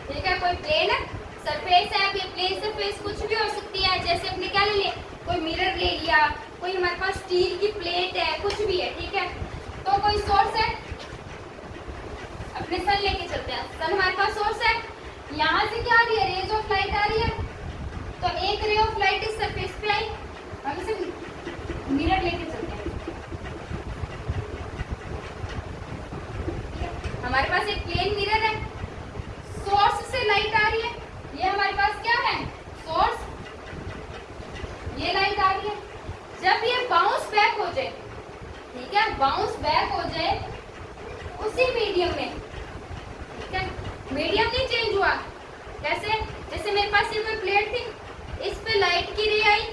ठीक है, कोई प्लेन सरफेस है, ये प्लेन सरफेस कुछ भी हो सकती है, जैसे अपने क्या ले लिया, कोई मिरर ले लिया, कोई हमारे पास स्टील की प्लेट है, कुछ भी है। ठीक है, तो कोई सोर्स है, अपने सन लेके चलते हैं, सन हमारे पास सोर्स है, यहाँ से क्या आ रही है, रेज ऑफ लाइट आ रही है, तो एक रे ऑफ लाइट इस सरफेस पे आई, हम इसे मिरर लेके चलते हैं। हमारे पास एक प्लेन मिरर है, सोर्स से लाइट आ रही है, ये हमारे पास क्या है, सोर्स, ये लाइट आ रही है। जब ये बाउंस बैक हो जाए, ठीक है, बाउंस बैक हो जाए उसी मीडियम में, ठीक है, मीडियम नहीं चेंज हुआ, कैसे, जैसे मेरे पास ये कोई प्लेट थी, इस पे लाइट की रे आई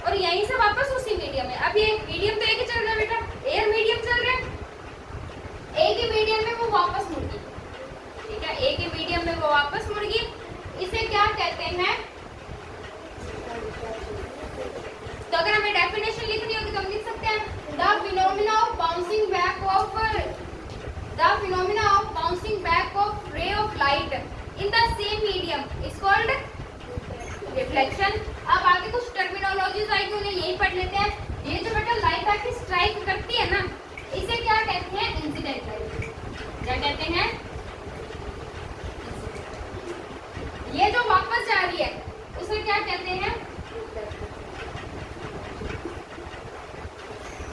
और यहीं से वापस उसी मीडियम में, अब ये मीडियम तो एक ही चल रहा है बेटा, एयर मीडियम चल रहा है, एक ही मीडियम में वो वापस मुड़ गई। ठीक है, एक ही मीडियम में वो वापस मुड़ गई, इसे क्या कहते हैं, तो अगर हमें डेफिनेशन लिखनी होगी तो हम लिख सकते हैं, the phenomena of bouncing back of ray of light in the same medium is called reflection. अब आगे कुछ टर्मिनोलॉजीज आएगी, उन्हें यही पढ़ लेते हैं। ये जो बेटा लाइट आके स्ट्राइक करती है ना, इसे क्या कहते हैं, इंसिडेंट लाइट। क्या कहते हैं, ये जो वापस जा रही है उसे क्या कहते हैं,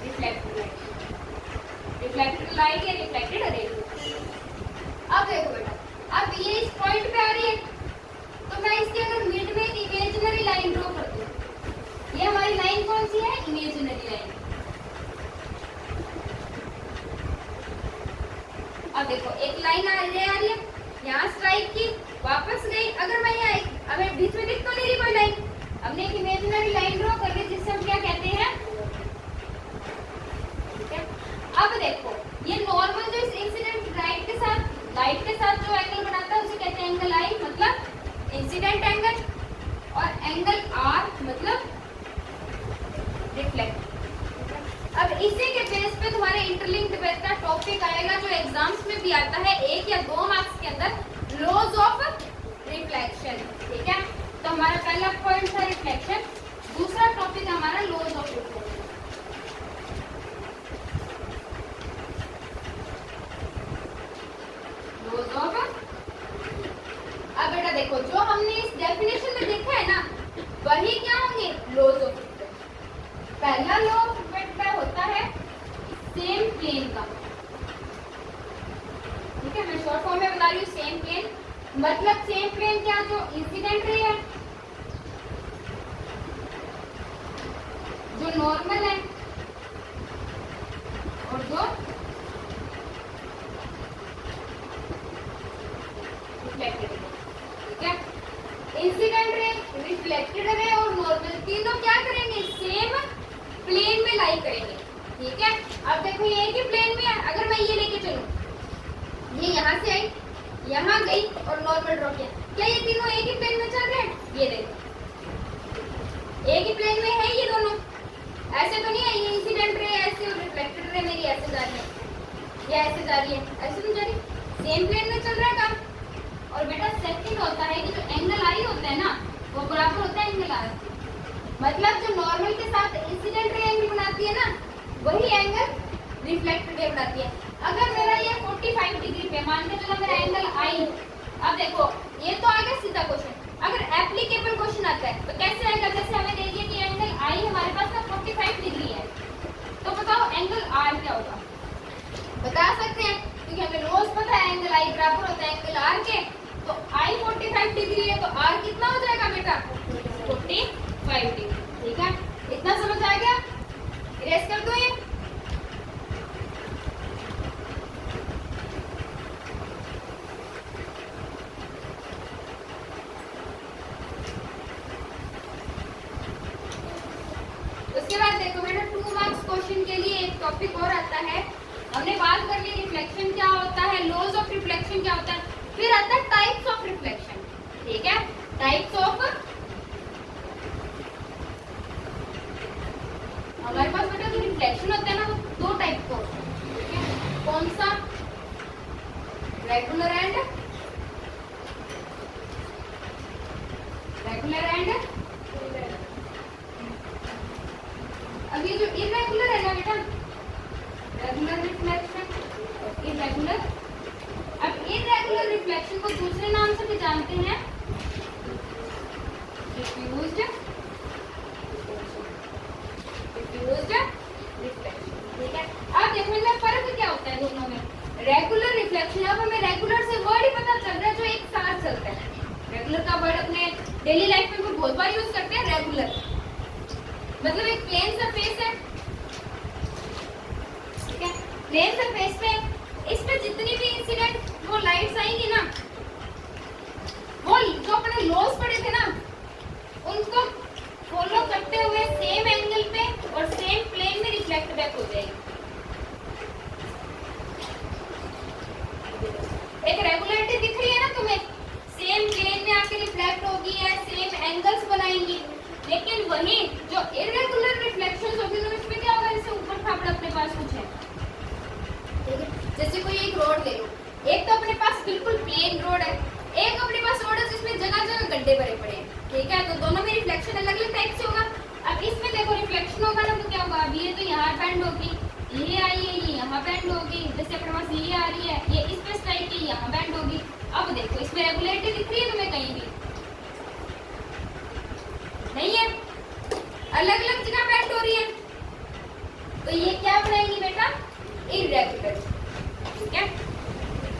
रिफ्लेक्टेड लाइट, रिफ्लेक्टेड लाइट या रिफ्लेक्टेड रे। अब देखो बेटा, अब ये इस पॉइंट पे आ रही है, तो मैं इसके अगर मिड में एक इमेजिनरी लाइन ड्रॉ कर दूं, ये हमारी लाइन कौन सी है, इमेजिनरी लाइन। अब देखो एक लाइन आ रही है, यहाँ स्ट्राइक की, वापस गई, अगर मैं यहाँ हमें बीच में दिख तो नहीं रही कोई लाइन, हमने एक इमेजिनरी लाइन ड्रॉ कर ली, जिससे हम क्या कहते हैं, ठीक है। अब देखो ये नॉर्मल जो इस इंसिडेंट लाइट के साथ जो एंगल बनाता है उसे कहते हैं एंगल आई, मतलब इंसिडेंट एंगल, और एंगल आर मतलब रिफ्लेक्ट। अब इसी के बेस पे तुम्हारे इंटरलिंक्ड वेव का टॉपिक आएगा, जो एग्जाम्स में भी आता है 1 या 2 मार्क्स के अंदर, लॉज ऑफ रिफ्लेक्शन। ठीक है, तो हमारा पहला पॉइंट था रिफ्लेक्शन, दूसरा टॉपिक हमारा laws of reflection. Laws of, अब बेटा देखो जो हमने इस डेफिनेशन में देखा है ना, वही क्या होंगे, लॉज ऑफ रिफ्लेक्शन। पहला लॉ बेटा होता है सेम प्लेन का, ठीक है, मैं शॉर्ट फॉर्म में बता रही हूँ, सेम प्लेन मतलब सेम प्लेन क्या, जो इंसिडेंट रे है, जो नॉर्मल है, और जो रिफ्लेक्टेड है। ठीक है, इंसिडेंट रे, रिफ्लेक्टेड रे और नॉर्मल, तीनों क्या करेंगे, सेम प्लेन में लाई करेंगे। ठीक है, अब देखो ये एक ही प्लेन में है, अगर मैं ये लेके चलूं, ये यहाँ से आई, यहाँ गई और नॉर्मल ड्रॉ किया, क्या ये तीनों एक ही प्लेन में चल रहे हैं, ये देखो एक ही प्लेन में है ये दोनों, ऐसे तो नहीं है, ये इंसिडेंट रे ऐसे और रिफ्लेक्टेड रे मेरी ऐसे जा रही है, ये ऐसे जा रही है, ऐसे नहीं जा रही, सेम प्लेन में चल रहा है काम। और बेटा सेकंड होता है कि जो एंगल आई होता है ना, वो बराबर होता है एंगल आर, मतलब जो नॉर्मल के साथ इंसिडेंट रे एंगल बनाती है ना, वही एंगल रिफ्लेक्टेड रे बनाती है। अगर मेरा ये 45 डिग्री पे, मान के चलो मेरा एंगल आई, अब देखो ये तो आ गया सीधा क्वेश्चन, अगर एप्लीकेबल क्वेश्चन आता है तो कैसे आएगा, जैसे हमें दे दिया कि एंगल आई हमारे पास ना 45 डिग्री है, तो बताओ एंगल आर क्या होगा, बता सकते हैं, क्योंकि हमें रोज पता है एंगल आई बराबर होता है एंगल आर के, तो आई 45 डिग्री है, तो आर कितना हो जाएगा बेटा, 45 डिग्री। ठीक है, इतना समझ आ गया, इरेज कर दो ये। उसके बाद देखो बेटा 2 मार्क्स क्वेश्चन के लिए एक टॉपिक और आता है, हमने बात कर ली रिफ्लेक्शन क्या होता है, लॉज ऑफ रिफ्लेक्शन क्या होता है, फिर आता है टाइप्स ऑफ रिफ्लेक्शन। ठीक है, टाइप्स ऑफ, हमारे पास बेटा जो रिफ्लेक्शन होता है ना, वो 2 टाइप का होता है। ठीक है, कौन सा, रेगुलर एंड जानते हैं डिफ्यूज्ड रिफ्लेक्शन। ठीक है, अब देखो इनमें फर्क क्या होता है दोनों में। रेगुलर रिफ्लेक्शन, अब हमें रेगुलर से वर्ड ही पता चल रहा है जो एक साथ चलता है। रेगुलर का वर्ड अपने डेली लाइफ में बहुत बार यूज करते हैं। रेगुलर मतलब एक प्लेन सरफेस है, ठीक है, प्लेन सरफेस पे इस पे जितनी भी इंसिडेंट वो लाइट्स आएंगी ना, वो जो अपने लॉस पड़े थे ना उनको फॉलो करते हुए सेम एंगल पे और सेम प्लेन में रिफ्लेक्ट बैक हो जाएगी। एक रेगुलरिटी दिख रही है ना तुम्हें, सेम प्लेन में आके रिफ्लेक्ट होगी या सेम एंगल्स बनाएंगी। लेकिन वही जो इरेगुलर रिफ्लेक्शंस होगी तो इसमें क्या होगा, जैसे ऊपर फापड़ा अपने पास कुछ है, ठीक है, जैसे कोई एक रोड ले लो, एक तो अपने पास बिल्कुल प्लेन रोड है, एक अपने पास रोड है जिसमें जगह जगह गड्ढे भरे पड़े हैं, ठीक है, तो दोनों में रिफ्लेक्शन अलग अलग टाइप से होगा। अब इसमें देखो रिफ्लेक्शन होगा ना तो क्या होगा, अब ये तो यहाँ बैंड होगी, ये आई है, ये यहाँ बैंड होगी, जैसे अपने पास ये आ रही है, ये इस पे स्ट्राइक की,